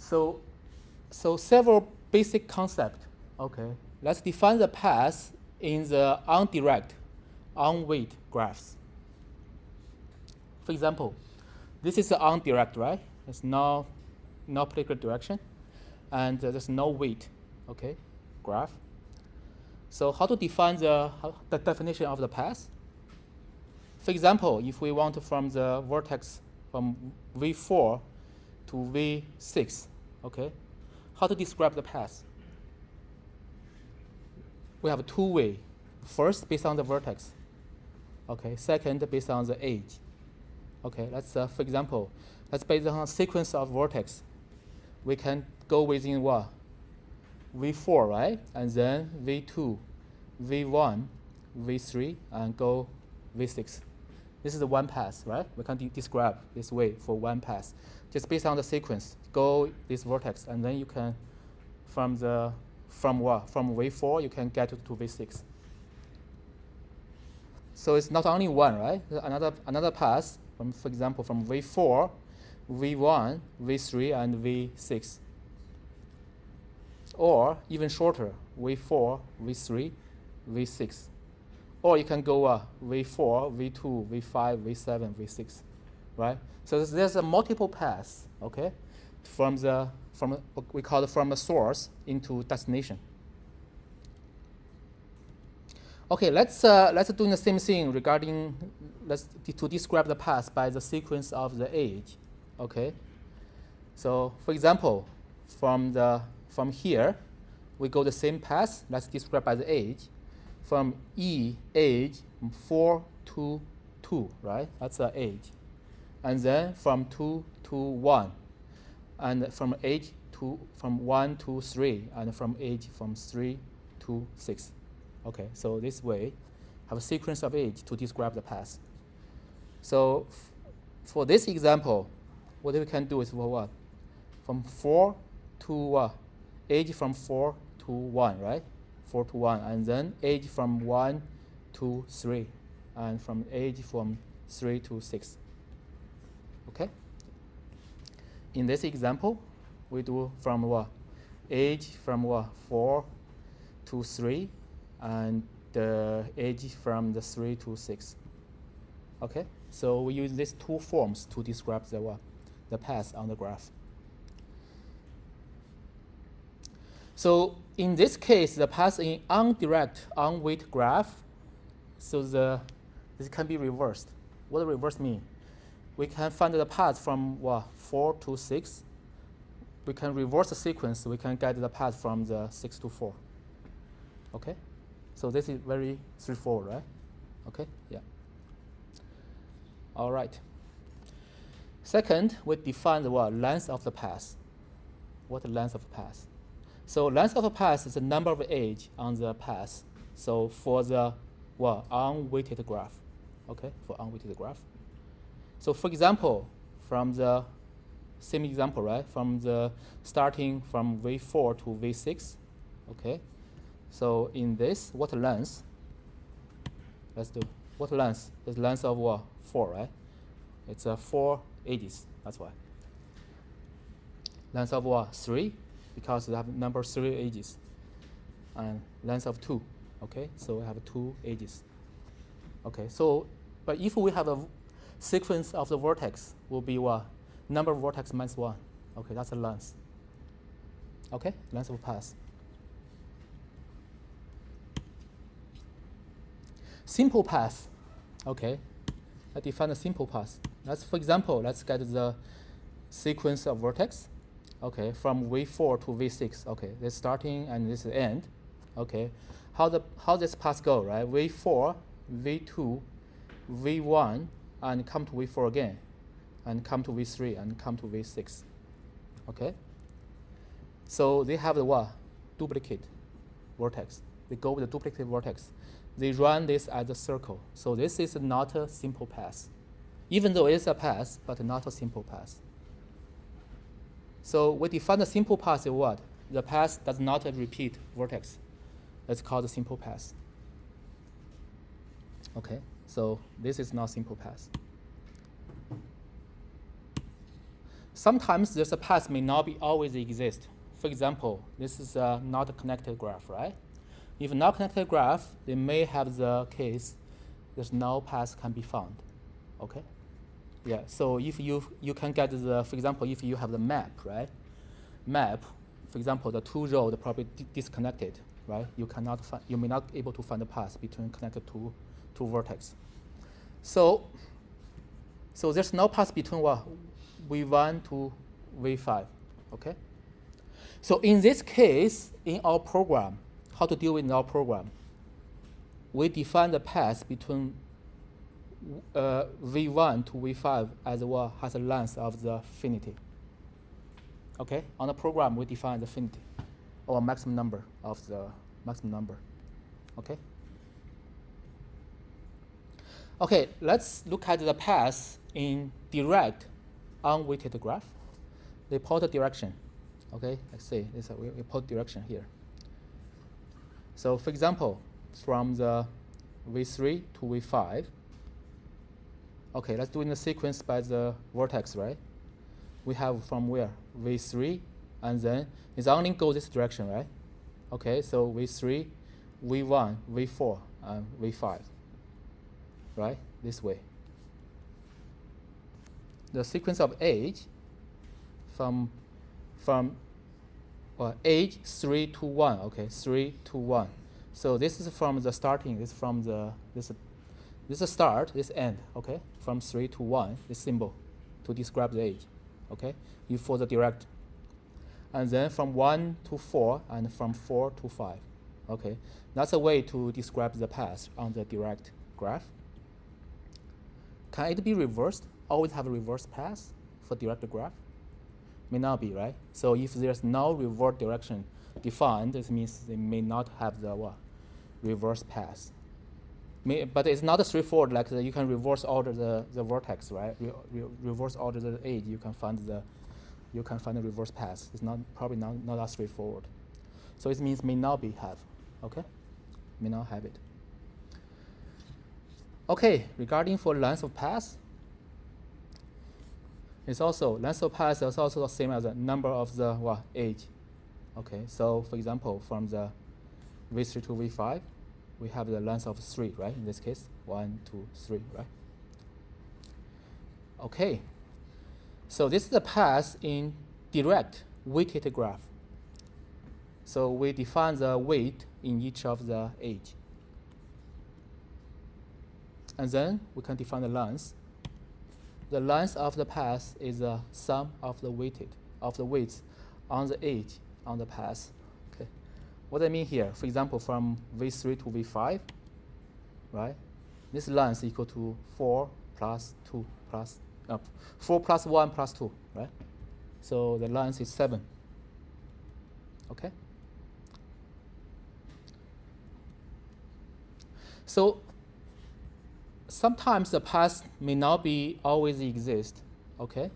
So, so several basic concepts. Okay, let's define the path in the undirect, unweight graphs. For example, this is the undirect, right? There's no particular direction, and there's no weight. Okay, graph. So how to define the definition of the path? For example, if we want from the vertex from V4 to V6, okay, how to describe the path? We have two ways. First, based on the vertex. Okay. Second, based on the age. Okay. Let's, for example, let's based on a sequence of vertex. We can go within what? V4, right? And then V2, V1, V3, and go V6. This is the one path, right? We can describe this way for one path. Just based on the sequence, go this vertex, and then you can, from V4, you can get to V6. So it's not only one, right? Another path, for example, from V4, V1, V3, and V6. Or even shorter, V4, V3, V6. Or you can go V4, V2, V5, V7, V6, right? So there's a multiple paths, okay, from what we call from the source into destination. Okay, let's do the same thing regarding to describe the path by the sequence of the age, okay. So for example, from here, we go the same path. Let's describe by the age. From age 4 to 2, right? That's the age. And then from 2 to 1. And from 1 to 3. And from age from 3 to 6. Okay, so this way, have a sequence of age to describe the path. So for this example, what we can do is what? From 4 to age from 4 to 1, right? 4 to 1, and then age from 1 to 3, and from age from 3 to 6. Okay? In this example, we do from what? Age from what? 4 to 3, and the age from the 3 to 6. Okay? So we use these two forms to describe the what? The path on the graph. So in this case, the path in undirect, unweight graph, so this can be reversed. What does reverse mean? We can find the path from 4 to 6. We can reverse the sequence. We can get the path from the 6 to 4. Okay? So this is very straightforward, right? Okay? Yeah. All right. Second, we define the length of the path. What the length of the path? So length of a path is the number of age on the path. So for the unweighted graph, okay, for unweighted graph. So for example, from the same example, right, from the starting from V4 to V6, okay. So in this, what length? Let's do what length? Is length of 4, right? It's 4 ages. That's why. Length of 3. Because we have number 3 ages, and length of 2. Okay, so we have 2 ages. Okay, so but if we have a sequence of the vertex, will be number of vertex minus 1. Okay, that's the length. Okay, length of path. Simple path. Okay, I define a simple path. For example, let's get the sequence of vertex. Okay, from V4 to V6. Okay, this starting and this end. Okay, how this path go, right? V4, V2, V1, and come to V4 again, and come to V3, and come to V6. Okay. So they have the duplicate vertex. They go with the duplicate vertex. They run this as a circle. So this is not a simple path, even though it is a path, but not a simple path. So we define the simple path as what? The path does not repeat vertex. That's called a simple path. Okay, so this is not simple path. sometimes there's a path may not be always exist. For example, this is not a connected graph, right? If not connected graph, they may have the case there's no path can be found, okay? Yeah, so if you can get the, for example, if you have the map, right? Map, for example, the two roads probably disconnected, right? You may not able to find the path between connected two vertex. So there's no path between what? V1 to V5, okay? So in this case, in our program, how to deal with our program, we define the path between V1 to V5 as what has a length of the finity. Okay, on the program we define the finity, or maximum number of the maximum number. Okay. Okay, let's look at the path in direct unweighted graph. They plot the direction. Okay, let's see. We plot direction here. So for example, from the V3 to V5. Okay, let's do it in a sequence by the vertex, right? We have from where? V3, and then it's only go this direction, right? Okay, so V3, V1, V4, and V5, right? This way. The sequence of age from age 3 to 1, okay, 3 to 1. So this is from the starting, this is from the, this is start, this end, okay? From 3 to 1, this symbol to describe the age, okay? You for the direct. And then from 1 to 4, and from 4 to 5, okay? That's a way to describe the path on the direct graph. Can it be reversed? Always have a reverse path for direct graph? May not be, right? So if there's no reverse direction defined, this means they may not have the what? Reverse path. But it's not straightforward, like you can reverse order the vertex, right? Reverse order the edge, you can find the reverse path. It's probably not that straightforward. So it means may not be have, okay? May not have it. Okay, regarding for length of path, it's also length of path is also the same as the number of the age. Okay, so for example, from the V3 to V5, we have the length of 3, right? In this case, 1, 2, 3, right? Okay, so this is the path in direct weighted graph. So we define the weight in each of the age. And then we can define the length. The length of the path is the sum of the weights on the edge on the path. Okay, what I mean here, for example, from V3 to V5, right? This length is equal to 4 plus 2 plus 4 plus 1 plus 2, right? So the length is 7. Okay. So sometimes the path may not be always exist, okay?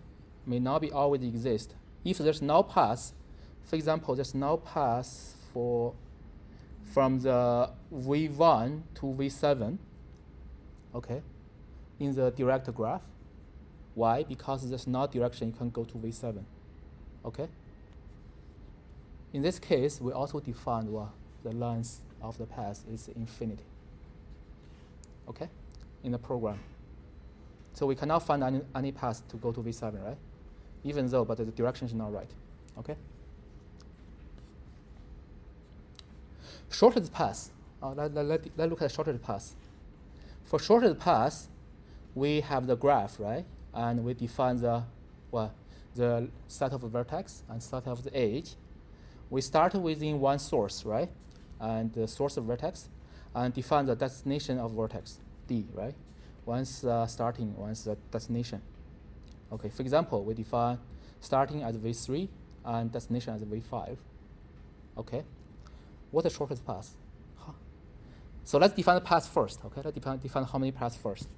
May not be always exist. If there's no path, for example, there's no path from the V1 to V7, okay, in the direct graph. Why? Because there's no direction you can go to V7, okay? In this case, we also define the length of the path is infinity, okay? In the program. So we cannot find any path to go to V7, right? Even though, but the direction is not right, okay? Shortest path, let's look at shortest path. For shortest path, we have the graph, right? And we define the set of vertex and set of the edge. We start within one source, right? And the source of vertex, and define the destination of vertex. D, right? Once starting, once the destination. Okay, for example, we define starting as V3 and destination as V5. Okay, what's the shortest path? So let's define the path first. Okay, let's define how many paths first.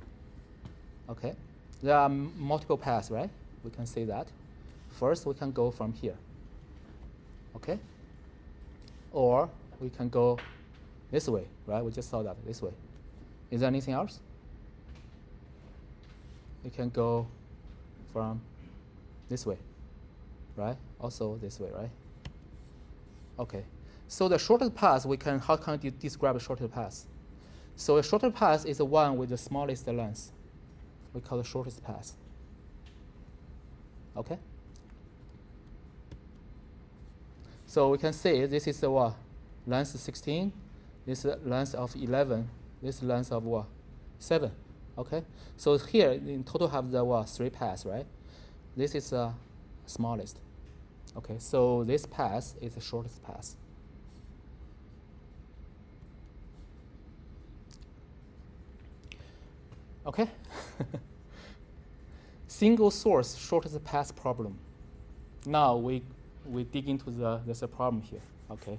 Okay, there are multiple paths, right? We can say that. First, we can go from here. Okay, or we can go this way, right? We just saw that this way. Is there anything else? We can go from this way. right? Also this way, right? Okay. So the shortest path, how can you describe the shortest path? So the shortest path is the one with the smallest length. We call the shortest path. Okay? So we can say this is the what? Length 16, this is length of 11, this length of what? 7. Okay? So here in total have the what? 3 paths, right? This is the smallest. Okay, so this path is the shortest path. Okay? Single source shortest path problem. Now we dig into there's a problem here. Okay,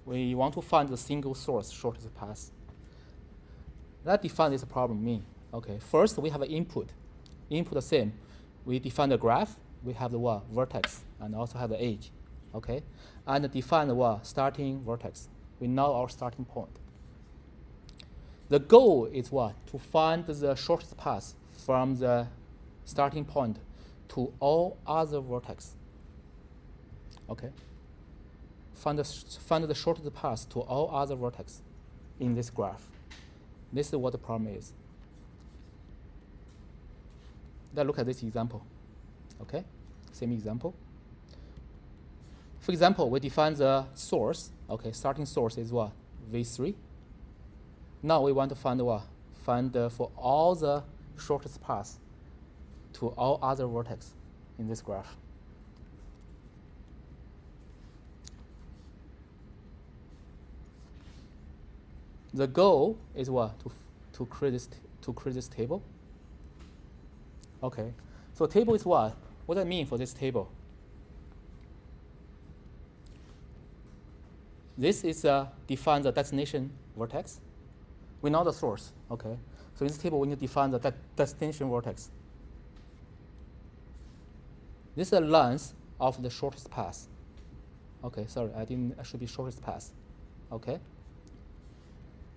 we want to find the single source shortest path. That define this problem mean. Okay, first we have an input. Input the same. We define the graph. We have the what? Vertex and also have the edge. Okay, and define the what? Starting vertex. We know our starting point. The goal is what? To find the shortest path from the starting point to all other vertex. Okay. Find the shortest path to all other vertex in this graph. This is what the problem is. Let's look at this example. Okay, same example. For example, we define the source. Okay, starting source is what? V3. Now we want to find what? Find for all the shortest path to all other vertex in this graph. The goal is what? To create this table. Okay, so table is what? What does it mean for this table? This is define the destination vertex. We know the source. Okay, so in this table we need to define the destination vertex. This is the length of the shortest path. Okay, sorry, I should be shortest path. Okay.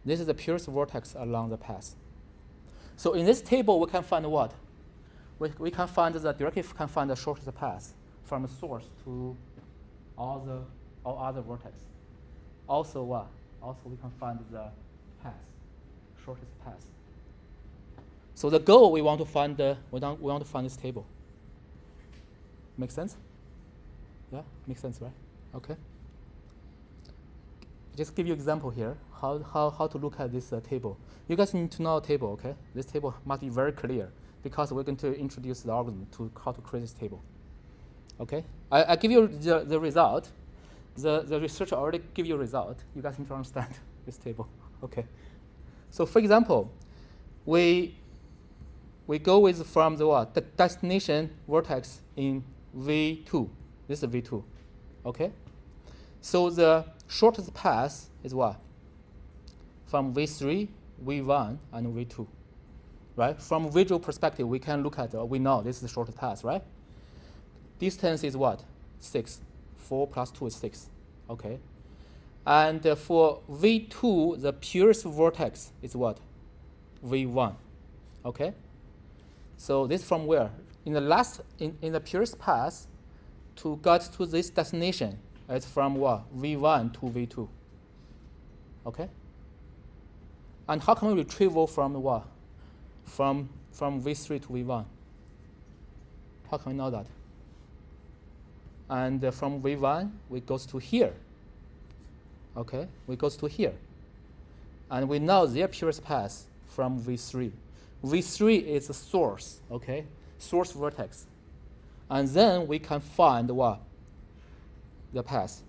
This is the purest vertex along the path. So in this table, we can find what? We can find directly can find the shortest path from the source to all other vertex. Also what? Also we can find the path, shortest path. So the goal we want to find we want to find this table. Make sense? Yeah, makes sense, right? Okay. Just give you an example here, how to look at this table. You guys need to know a table, okay? This table must be very clear because we're going to introduce the algorithm to how to create this table. Okay? I give you the result. The researcher already give you a result. You guys need to understand this table. Okay. So for example, we go with from the what? The destination vertex in V2. This is V2. Okay? So the shortest path is what? From V3, V1, and V2. Right? From visual perspective, we can look at, we know this is the shortest path, right? Distance is what? 6. 4 plus 2 is 6. Okay. And for V2, the purest vertex is what? V1. Okay. So this from where? In the purest path, to get to this destination, it's from what? V1 to V2. Okay? And how can we retrieval from what? From V3 to V1? How can we know that? And from V1, we goes to here. Okay? We goes to here. And we know their purest path from V3. V3 is the source, okay? Source vertex. And then we can find what? The path,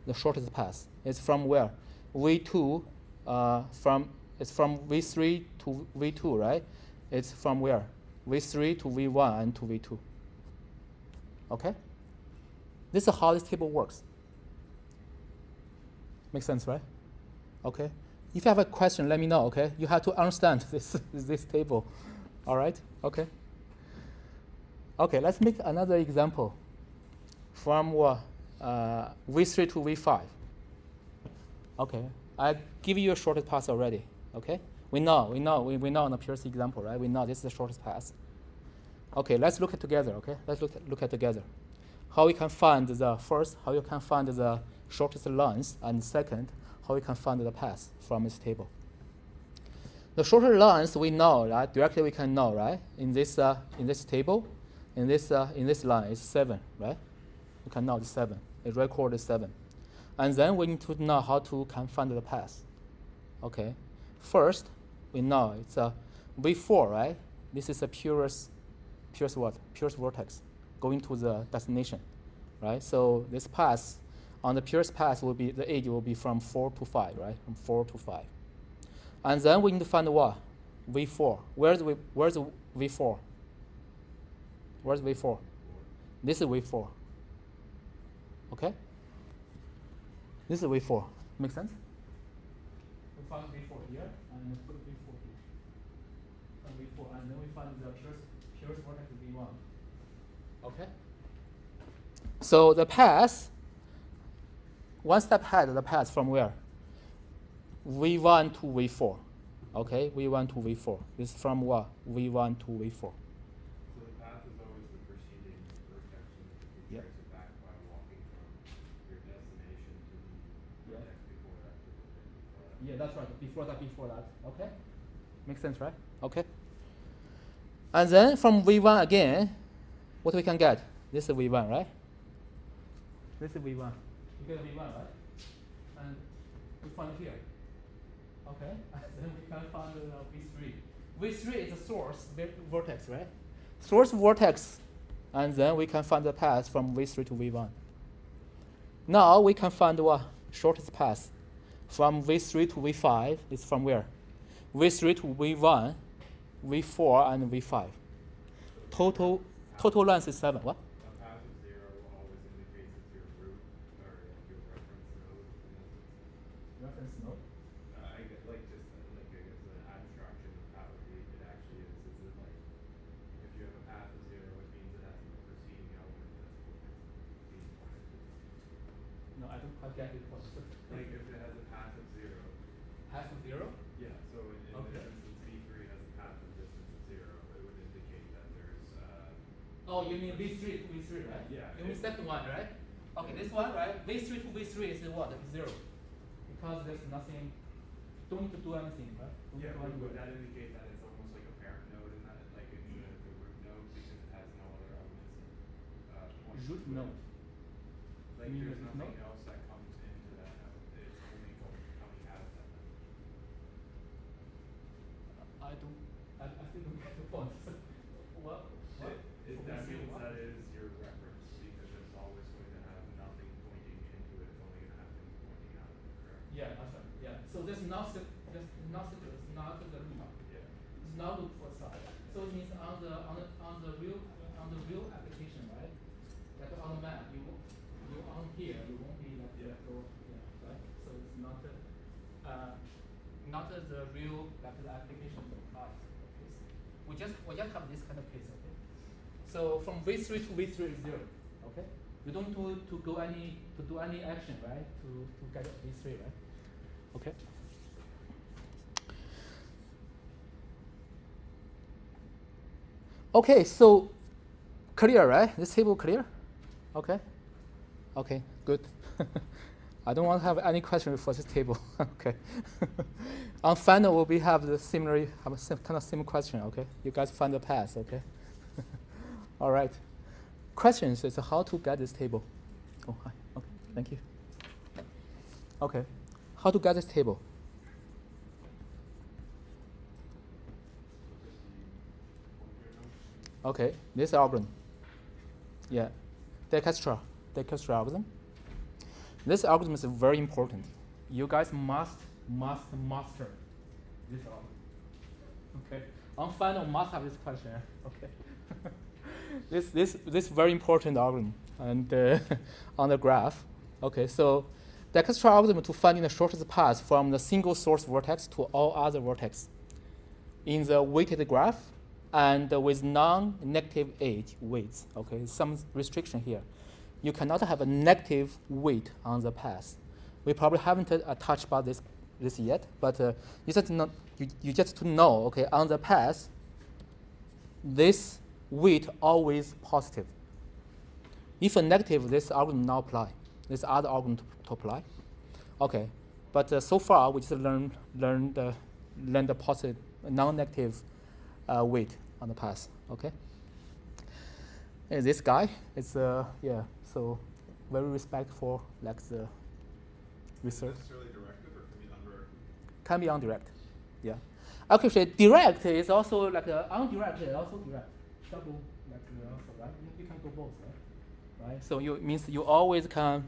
the shortest path. It's from where? V2, it's from V3 to V2, right? It's from where? V3 to V1 and to V2. Okay? This is how this table works. Makes sense, right? Okay? If you have a question, let me know, okay? You have to understand this table. All right? Okay? Okay, let's make another example from what? V3 to V5. Okay, I give you a shortest path already. Okay, we know on the purest example, right? We know this is the shortest path. Okay, let's look at together. Okay, let's look at together. how we can find the first, how you can find the shortest length, and second, how we can find the path from this table. The shorter length we know, right? Directly we can know, right? In this table, in this line is 7, right? We can know it's 7. It recorded 7, and then we need to know how to can find the path. Okay, first we know it's a V4, right? This is a purest vortex going to the destination, right? So this path, on the purest path, will be the age will be from 4 to 5, right? From 4 to 5. And then we need to find what? V4. Where's the V4? Where's V4? This is V4. Okay? This is V4. Make sense? We find V4 here, and we put V4 here. And V4, and then we find the purest vortex V1. Okay? So the path, one step ahead, the path from where? V1 to V4. Okay, V1 to V4. This is from what? V1 to V4. So the path is always the preceding vertex, and you Yep. trace it back by walking from your destination to the vertex before that. Yeah, that's right. Before that. Okay? Makes sense, right? Okay. And then from V1 again, what we can get? This is V1, right? This is V1. You get V1, right? And we find it here. Okay? And then we can find V3. V3 is a source vortex, right? Source vortex. And then we can find the path from V3 to V1. Now we can find what? Shortest path. From V3 to V5 is from where? V3 to V1, V4, and V5. Total length is 7. What? A path of 0 always indicates it's your root or your reference node. Reference node? I guess like just like I guess an abstraction of how it actually is. Is it like if you have a path of 0, it means it has a preceding element that's being pointed to. No, I don't quite get it. Like if it has a path of 0. Path of 0? Yeah. So in Okay. this instance, V3 has a path of distance of 0. It would indicate that there's. Oh, you mean V3 to V3, right? Yeah. You mean second one, right? Okay, this one, right? V3 to V3 is what? 0. Because there's nothing, don't need to do anything, right? Don't Yeah, need to do would anything. that indicate that it's almost like a parent node in that, like it's the root node because it has no other elements? Root node. Like You mean there's root nothing node? else that comes into that node. It's only coming out of that node. I still don't get the point. What? That means that is your reference because it's always going to have nothing pointing into it. It's only going to have things pointing out of it, correct? Yeah, that's right. Yeah. So there's not the root node. Yeah. It's not look for side. So it means on the real application, right? Like on the map, you on here, you won't be like Yeah. right? So it's not the real like the application case. We just have this kind of case, okay? So from V3 to V3 is 0, okay? You don't need to do any action, right? To get V3, right? Okay. Okay, so clear, right? This table clear? Okay. Okay, good. I don't want to have any question for this table. Okay. On final, we'll have the kind of similar question. Okay. You guys find the path. Okay. All right. Questions is how to get this table. Oh, hi. Okay. Thank you. Okay. How to get this table? Okay. This algorithm. Yeah. Dijkstra algorithm. This algorithm is very important. You guys must master this algorithm. Okay. On final, must have this question. Okay. this very important algorithm and on the graph. Okay. So Dijkstra algorithm to finding the shortest path from the single source vertex to all other vertex in the weighted graph and with non-negative age weights. Okay. Some restriction here. You cannot have a negative weight on the path. We probably haven't touched about this yet, but you just to know, okay, on the path, this weight always positive. If a negative, this algorithm not apply. This other algorithm to apply. Okay, but so far we just learn the positive, non-negative weight on the path. Okay. And this guy is yeah, so very respectful like the research. Necessarily directed or can be undirected? Can be undirect, yeah. Actually, direct is also like undirected, also direct. Double like also, right? You can go both, right? So you means you always can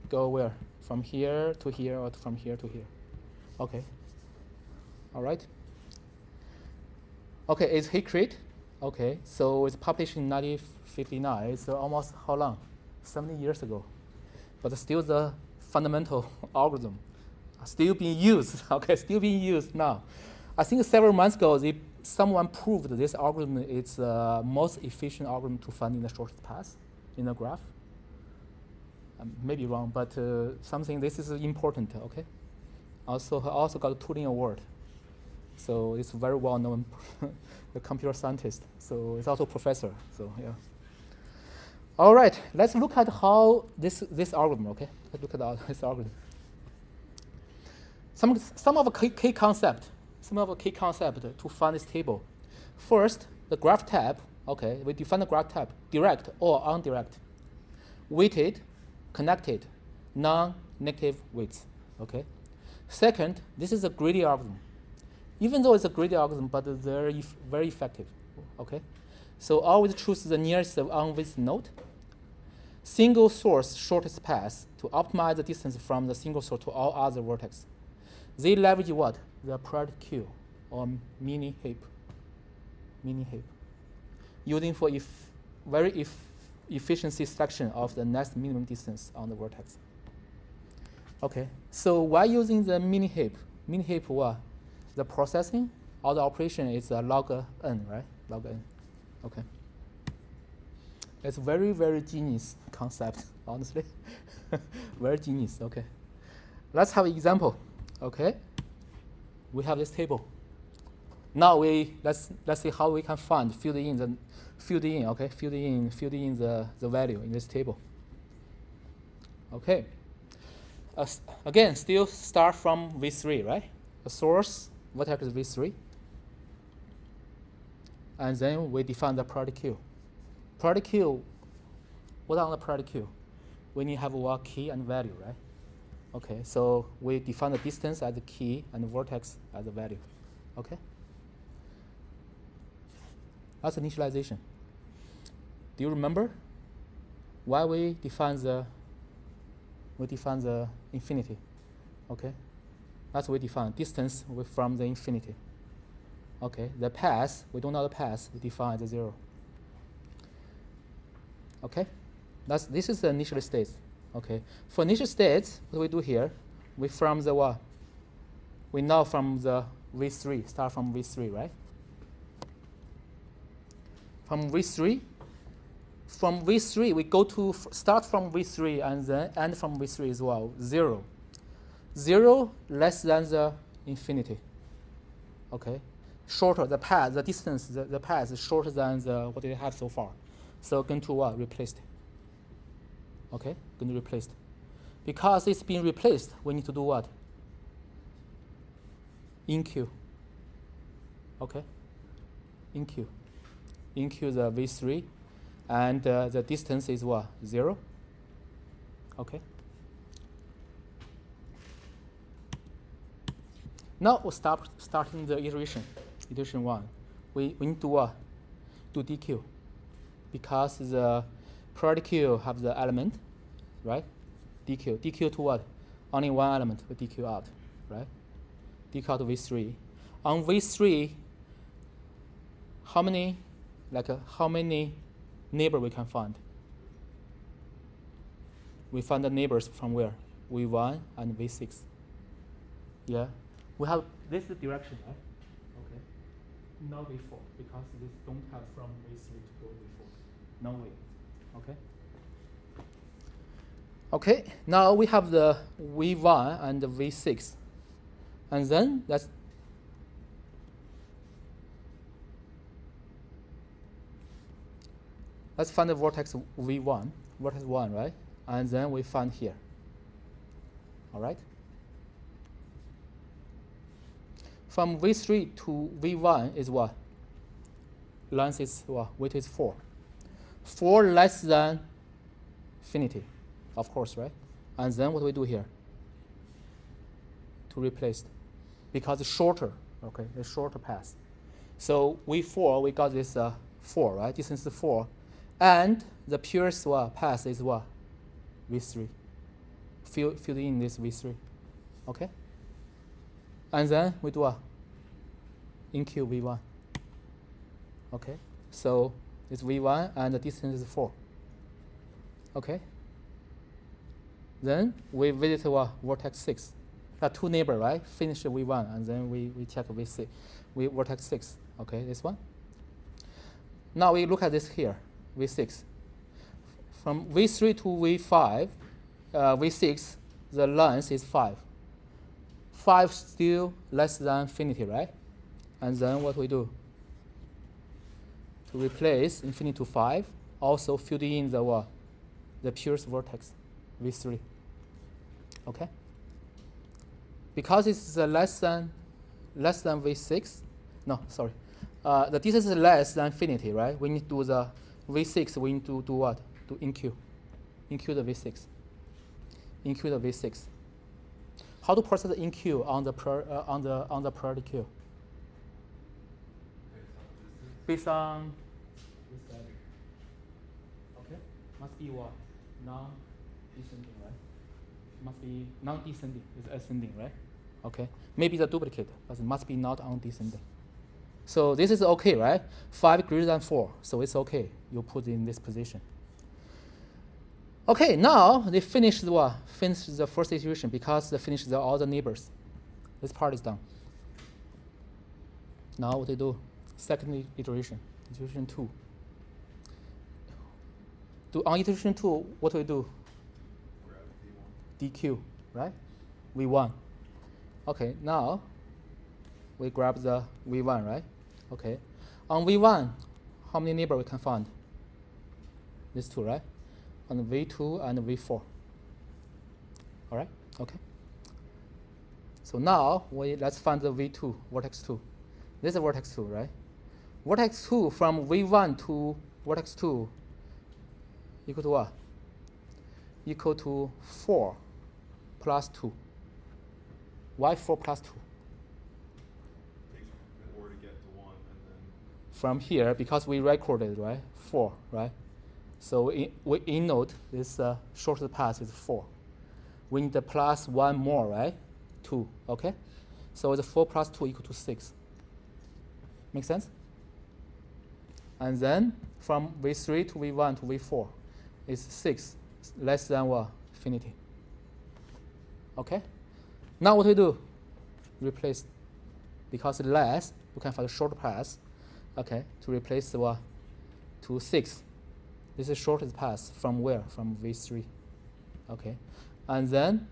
go where? From here to here or from here to here. Okay. All right. Okay, it's Hickrate. Okay, so it's published in 1959. It's almost how long? 70 years ago. But still the fundamental algorithm still being used. Okay, still being used now. I think several months ago, someone proved this algorithm is the most efficient algorithm to finding the shortest path in a graph. Maybe wrong, but something this is important. Okay. Also got a Turing Award. So it's very well known, the computer scientist. So it's also professor. So yeah. All right, let's look at how this algorithm. Okay, let's look at this algorithm. Some of the key concept to find this table. First, the graph type. Okay, we define the graph type: direct or undirect, weighted, connected, non-negative weights. Okay. Second, this is a greedy algorithm. Even though it's a greedy algorithm, but they're very effective. Okay, so always choose the nearest unweighted node. Single source shortest path to optimize the distance from the single source to all other vertex. They leverage what? The priority queue or mini heap. Using for very efficiency selection of the next minimum distance on the vertex. Okay, so why using the mini heap? Mini heap what? The processing or the operation is log n, right? Log n. Okay. It's very, very genius concept, honestly. Very genius. Okay. Let's have an example. Okay. We have this table. Now let's see how we can fill in the value in this table. Okay. Again, still start from V3, right? The source vertex is V3. And then we define the priority queue. Priority queue, what on the priority queue? We need to have one key and value, right? Okay, so we define the distance as the key and the vertex as the value. Okay? That's initialization. Do you remember why we define the infinity? Okay? That's what we define distance from the infinity. Okay, the path, we don't know the path, we define the 0. Okay, this is the initial state. Okay, for initial states, what we do here, we from the what? We know from the V3, start from V3, right? From V3, we go to start from V3 and then end from V3 as well, 0. 0 less than the infinity. Okay, shorter the path, the distance, the path is shorter than what they have so far. So going to what? Replaced. Okay, going to replaced. Because it's being replaced, we need to do what? Enqueue. Okay, enqueue. Enqueue the V3, and the distance is what? 0. Okay. Now we'll starting the iteration 1. We need to do DQ, because the priority queue have the element, right? DQ to what? Only one element we DQ out, right? DQ out V3. On V3, how many neighbor we can find? We find the neighbors from where? V1 and V6. Yeah. We have this direction, right? Okay. Not V4, because this don't have from V3 to go V4. No way. Okay. Okay. Now we have the V1 and the V6, and then let's let's find the vortex V1, vortex 1, right? And then we find here. All right? From V3 to V1 is what? Length is what? Weight is 4. 4 less than infinity, of course, right? And then what do we do here? To replace, because it's shorter, okay? It's shorter path. So V4, we got this 4, right? Distance is 4. And the purest path is what? V3. Fill in this V3, okay? And then we do what? InQ V1. Okay, so it's V1 and the distance is 4. Okay. Then we visit vortex 6. Two neighbor, right? Finish V1 and then we check V6, vortex 6. Okay, this one. Now we look at this here, V6. From V3 to V5, V6, the length is 5. 5 still less than infinity, right? And then what we do? To replace infinity to 5, also fill in the what? The purest vortex, V3. Okay? Because it's less than V6, no, sorry. The distance is less than infinity, right? We need to do the V6, we need to do what? To InQ the V6. InQ the V6. How to process the InQ on the priority queue? Based on this value. Okay? Must be what? Non-descending, right? Must be non-descending. It's ascending, right? Okay. Maybe the duplicate, but it must be not on descending. So this is okay, right? 5 greater than 4, so it's okay. You put in this position. Okay, now they finished what? Finished the first iteration because they finished all the neighbors. This part is done. Now what they do? Second iteration, iteration 2. On iteration 2, what do we do? DQ, right? V1. Okay, now we grab the V1, right? Okay. On V1, how many neighbors we can find? These two, right? On V2 and V4. All right? Okay. So now let's find the V2, vortex 2. This is vortex 2, right? Vortex 2 from V1 to vortex 2 equal to what? Equal to 4 plus 2. Why 4 plus 2? Or to get to 1 and then. From here, because we recorded, right? 4, right? So we innote this shortest path is 4. We need the plus 1 more, right? 2, okay? So the 4 plus 2 equal to 6. Make sense? And then from V3 to V1 to V4 is 6, less than what? Infinity. Okay? Now what we do? Replace, because less, we can find a short path, okay, to replace the what? To 6. This is shortest path from where? From V3. Okay. And then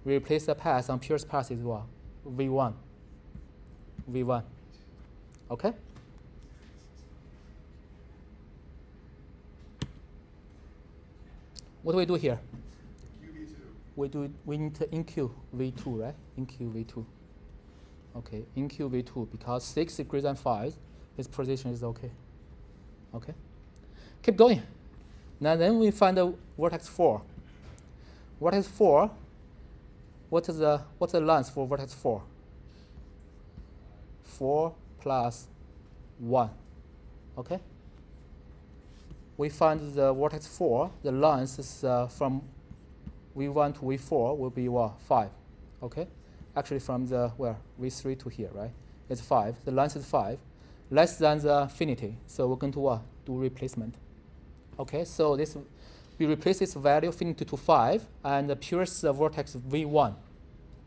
we replace the path on purest path is what? V1. V1. Okay? What do we do here? QV2. We need to InQ V2, right? InQ V2. Okay, InQ V2 because 6 is greater than 5, this position is okay. Okay? Keep going. Now then we find the vortex 4. Vortex 4, what's the length for vortex 4? 4 plus 1. Okay? We find the vortex 4, the length is from V1 to V4 will be what? 5. Okay? Actually from the where? V3 to here, right? It's 5. The length is 5. Less than the infinity. So we're going to what? Do replacement. Okay, so this we replace this value infinity to 5 and the purest vortex V1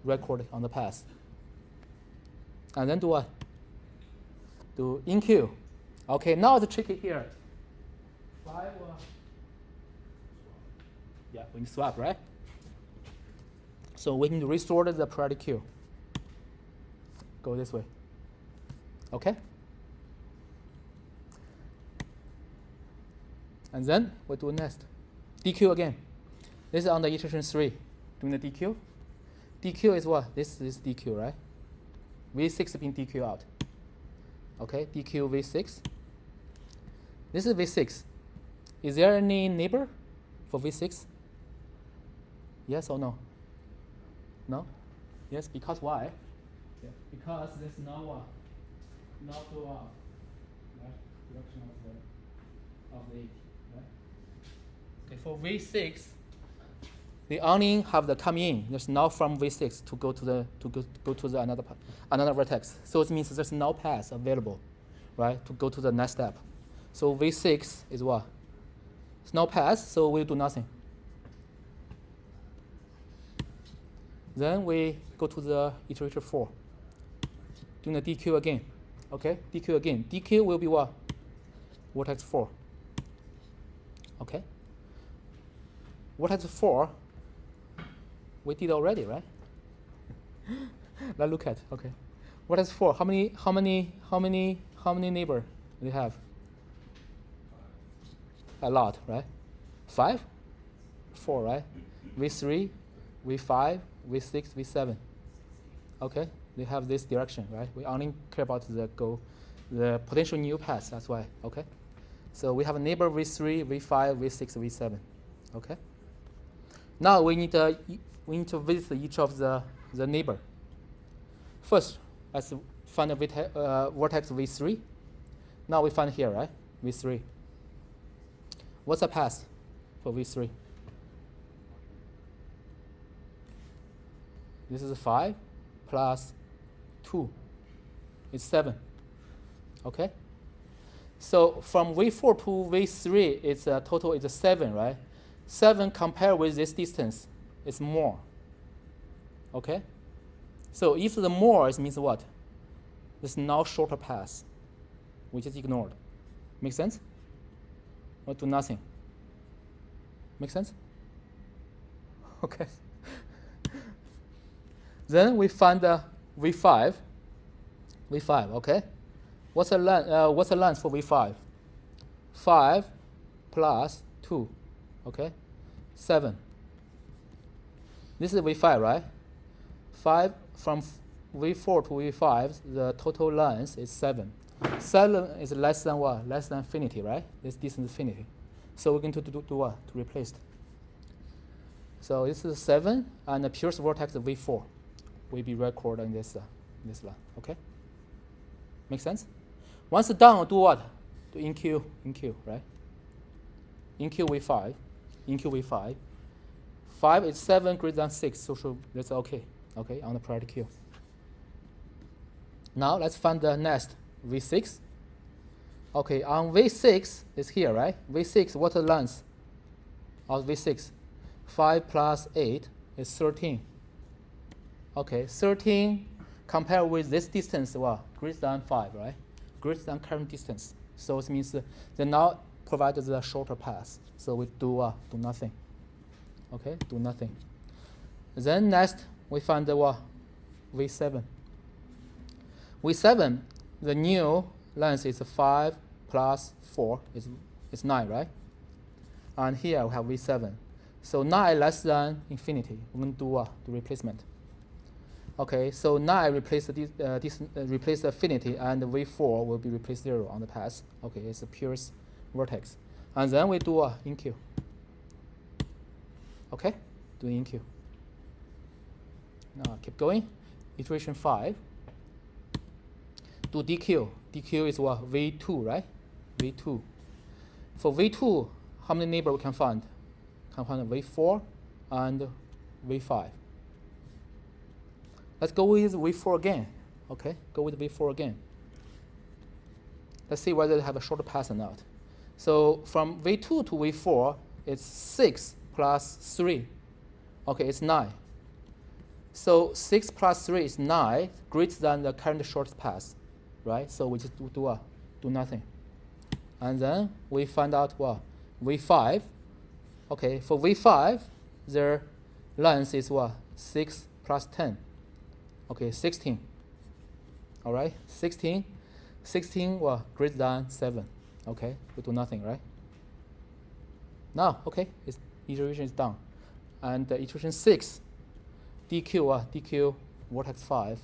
recorded on the path. And then do what? Do InQ. Okay, now the tricky here. 5 yeah, we need to swap, right? So we need to restore the priority queue. Go this way. Okay? And then we do next. DQ again. This is on the iteration 3. Doing the DQ. DQ is what? This is DQ, right? V6 being DQ out. Okay, DQ V6. This is V6. Is there any neighbor for V6? Yes or no? No? Yes, because why? Yeah. Because there's no go out, right? Direction of the 8, right? Okay, for V6, they only have the come in. There's no from V6 to go to the another vertex. So it means there's no path available, right, to go to the next step. So V6 is what? It's no path, so we do nothing. Then we go to the iterator 4. Doing the DQ again. Okay, DQ again. DQ will be what? Vertex 4. Okay. Vertex 4, we did already, right? Let's look at, okay. Vertex 4, how many neighbor do you have? A lot, right? 5? 4, right? V3, V5, V6, V7. Okay, they have this direction, right? We only care about the potential new paths, that's why, okay? So we have a neighbor V3, V5, V6, V7, okay? Now we need to visit each of the neighbor. First, let's find a vertex V3. Now we find here, right? V3. What's the path for V3? This is 5 plus 2. It's 7. Okay? So from V4 to V3, it's a total is 7, right? 7 compared with this distance is more. Okay? So if the more, it means what? There's no shorter path, which is ignored. Make sense? Or do nothing? Make sense? Okay. Then we find the V5. V5, okay? What's the length for V5? 5 plus 2, okay? 7. This is V5, right? 5 from V4 to V5, the total length is 7. 7 is less than what? Less than infinity, right? This distance is infinity. So we're going to do what? To replace it. So this is 7, and the purest vertex V4 will be recorded in this line, okay? Make sense? Once done, do what? Do InQ, right? InQ V5, InQ V5. 5 is 7 greater than 6, so that's okay, on the priority queue. Now let's find the next V6. Okay, on V6 is here, right? V6, what's the length of V6? 5 plus 8 is 13. Okay, 13 compared with this distance, well, greater than 5, right? Greater than current distance. So it means they now provide the shorter path. So we do nothing. Okay, do nothing. Then next, we find the V7. V7, the new length is 5 plus 4 is 9, right? And here we have V7. So 9 less than infinity. We're going to do the replacement. Okay, so 9 replace replace the infinity, and the V4 will be replaced 0 on the path. Okay, it's the purest vertex. And then we do InQ. Okay, do InQ. Now keep going. Iteration 5. Do DQ. DQ is what? V2, right? V2. For V2, how many neighbor we can find? Can find V4 and V5. Let's go with V4 again. Okay, go with V4 again. Let's see whether they have a shorter path or not. So from V2 to V4, it's 6 plus 3. Okay, it's 9. So 6 plus 3 is 9, greater than the current shortest path, right? So we just do nothing. And then we find out what? V5. Okay, for V5, their length is what? 6 plus 10. Okay, 16. All right, 16. 16, well, greater than 7. Okay, we do nothing, right? Now, okay, iteration is done. And iteration 6, DQ vertex 5.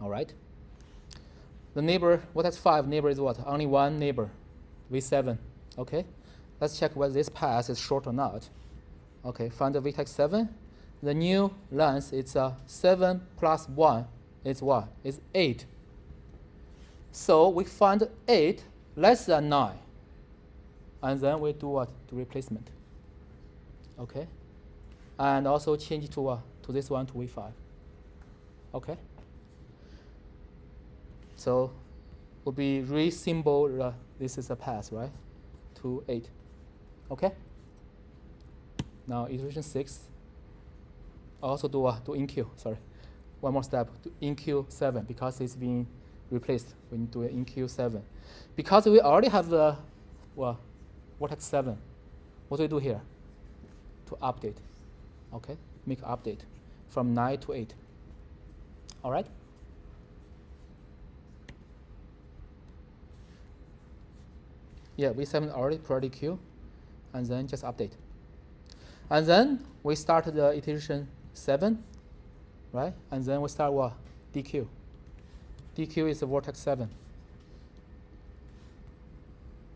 All right. The neighbor, vertex 5 neighbor is what? Only one neighbor, V7. Okay. Let's check whether this path is short or not. Okay, find the vertex 7. The new length is 7 plus 1 is what? Is 8. So we find 8 less than 9. And then we do what? Do replacement. Okay. And also change it to this one to V5. Okay. So will be re-symbol, this is a path, right? To 8. Okay. Now iteration 6. Also do enqueue, sorry. One more step, to enqueue 7 because it's being replaced when you do it enqueue 7. Because we already have the vertex 7, what do we do here? To update, okay? Make update from 9 to 8. All right? Yeah, V7 already priority queue, and then just update. And then we start the iteration 7, right? And then we start what? DQ. DQ is the vertex 7.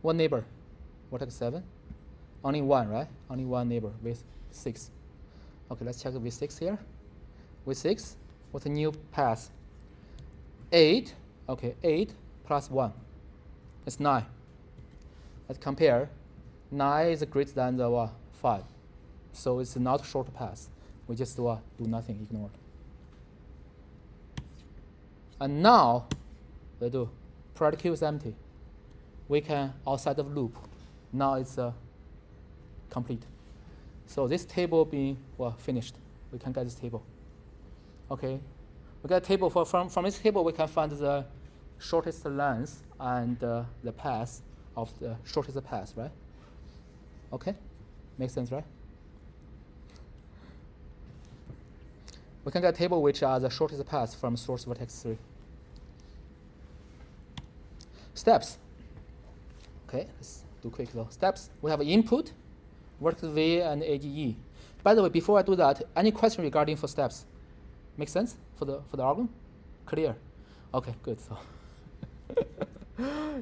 One neighbor, vertex 7. Only one, right? Only one neighbor with 6. Okay, let's check with 6 here. With 6, what's a new path? 8. Okay, 8 plus 1. It's 9. Let's compare. 9 is greater than the 5. So it's not short path. We just do nothing, ignore it. And now we do priority queue is empty. We can outside of loop. Now it's complete. So this table being finished. We can get this table. Okay, we get a table from this table. We can find the shortest length and the path of the shortest path, right? Okay, makes sense, right? We can get a table which are the shortest paths from source vertex 3. Steps. Okay, let's do quick though. Steps. We have input, vertex V and AGE. By the way, before I do that, any question regarding for steps? Make sense for the algorithm? Clear? Okay, good. So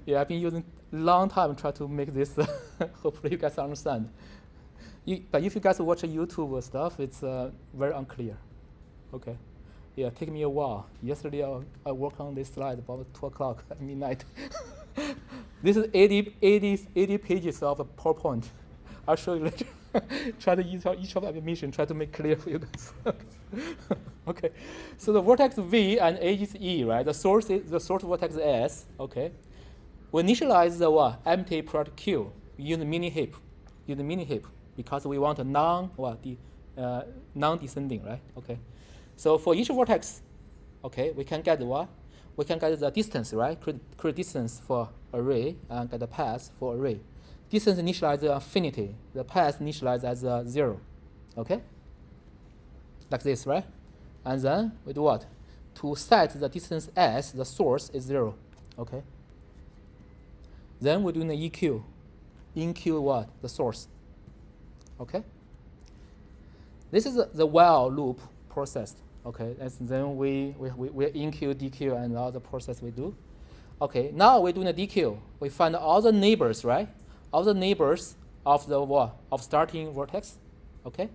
yeah, I've been using long time try to make this. Hopefully you guys understand. But if you guys watch YouTube stuff, it's very unclear. Okay. Yeah, take me a while. Yesterday I worked on this slide about 2 o'clock at midnight. This is 80 pages of a PowerPoint. I'll show you later. Try to each of animation, try to make clear for you guys. Okay. So the vertex V and edge is E, right? The source vertex S. Okay. We initialize the empty product Q. We use the mini heap. Because we want a non-descending, right? Okay. So for each vertex, okay, we can get what? We can get the distance, right? Create distance for array and get the path for array. Distance initialized as infinity. The path initialized as 0. Okay? Like this, right? And then we do what? To set the distance S, the source is 0. Okay? Then we're doing the EQ. Enqueue what? The source. Okay? This is the while loop process. Okay, and then we enqueue, DQ, and all the process we do. Okay, now we're doing the DQ. We find all the neighbors, right? All the neighbors of the of starting vertex. Okay,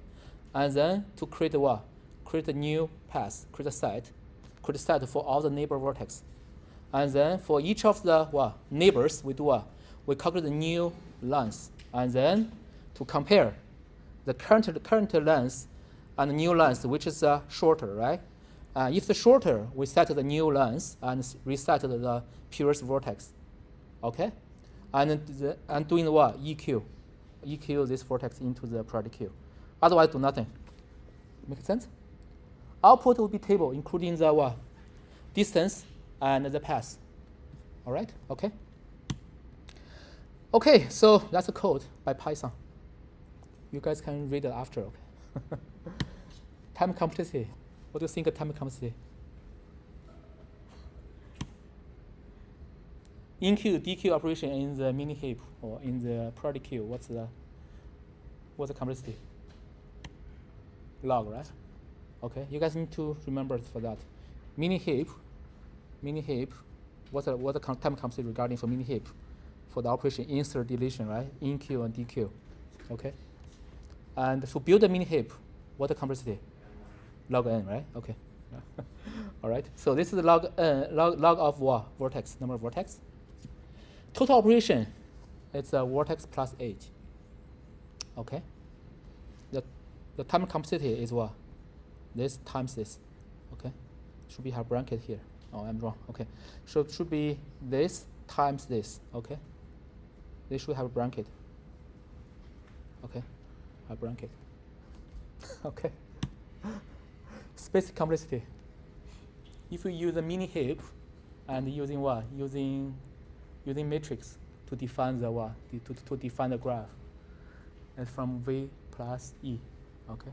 and then to create what? Create a new path. Create a set for all the neighbor vertex. And then for each of the neighbors, we do what? We calculate the new length, and then to compare the current length and the new length, which is shorter, right? If the shorter, we set the new length and reset the previous vertex, okay? And doing what? EQ this vertex into the priority queue. Otherwise, do nothing. Make sense? Output will be table, including the distance and the path. All right? Okay. Okay, so that's the code by Python. You guys can read it after. Okay. Time complexity. What do you think of time complexity? in-queue, DQ operation in the mini heap or in the priority queue, what's the complexity? Log, right? Okay, you guys need to remember for that. Mini heap, what's the time complexity regarding for mini heap? For the operation insert deletion, right? In queue and DQ, okay? And to build a mini heap, what's the complexity? Log n, right? Okay. All right. So this is the log of what? Vertex, number of vertex. Total operation, it's a vertex plus edge. Okay. The time complexity is what? This times this. Okay. Should be have bracket here. Oh, I'm wrong. Okay. So it should be this times this. Okay. They should have a bracket. Okay. A bracket. Okay. Space complexity. If you use a mini heap and using what? Using matrix to define the what? To define the graph. It's from V plus E. Okay.